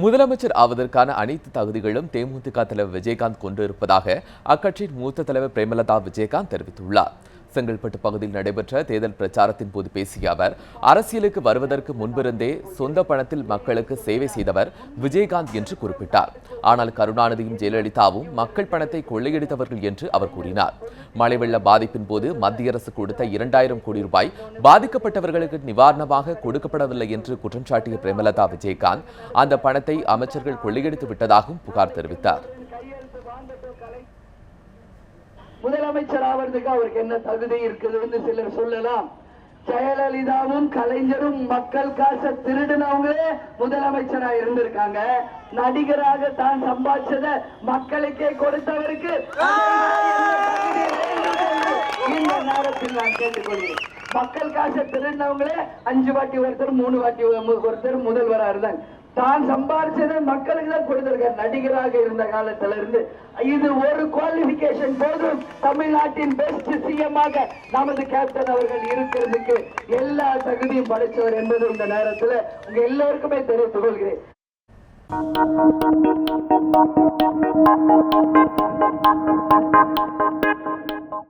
முதலமைச்சர் ஆவதற்கான அனைத்து தகுதிகளும் தேமுதிக தலைவர் விஜயகாந்த் கொண்டிருப்பதாக அக்கட்சியின் மூத்த தலைவர் பிரேமலதா விஜயகாந்த் தெரிவித்துள்ளார். செங்கல்பட்டு பகுதியில் நடைபெற்ற தேர்தல் பிரச்சாரத்தின் போது பேசிய அவர், அரசியலுக்கு வருவதற்கு முன்பிருந்தே சொந்த பணத்தில் மக்களுக்கு சேவை செய்தவர் விஜயகாந்த் என்று குறிப்பிட்டார். ஆனால் கருணாநிதியும் ஜெயலலிதாவும் மக்கள் பணத்தை கொள்ளையடித்தவர்கள் என்று அவர் கூறினார். மழை வெள்ள பாதிப்பின் போது மத்திய அரசு கொடுத்த 2000 கோடி ரூபாய் பாதிக்கப்பட்டவர்களுக்கு நிவாரணமாக கொடுக்கப்படவில்லை என்று குற்றம் சாட்டிய பிரேமலதா விஜயகாந்த் அந்த பணத்தை அமைச்சர்கள் கொள்ளையடித்து விட்டதாகவும் புகார் தெரிவித்தார். முதலமைச்சர் ஆவதற்கு அவருக்கு என்ன தகுதி இருக்குதுன்னு சிலர் சொல்லலாம். ஜெயலலிதாவும் கலைஞரும் மக்கள் காசை திருடினவங்களே முதலமைச்சரா இருந்திருக்காங்க. நடிகராக தான் சம்பாதிச்சத மக்களுக்கே கொடுத்தவருக்கு இந்த நேரத்தில் நான் கேட்டுக்கொள்கிறேன். மக்கள் காசை திருடினவங்களே 5 வாட்டி ஒருத்தர் 3 வாட்டி ஒருத்தர் முதல்வரா இருந்தாங்க. தான் சம்பாதிச்சதை மக்களுக்கு தான் கொடுத்திருக்கார் நடிகராக இருந்த காலத்துல இருந்து. இது ஒரு குவாலிபிகேஷன் போதும் தமிழ்நாட்டின் பெஸ்ட் சிஎம்மாக நமது கேப்டன் அவர்கள் இருக்கிறதுக்கு எல்லா தகுதியும் படைத்தவர் என்பது இந்த நேரத்தில் உங்க எல்லோருக்குமே தெரிவித்துக் கொள்கிறேன்.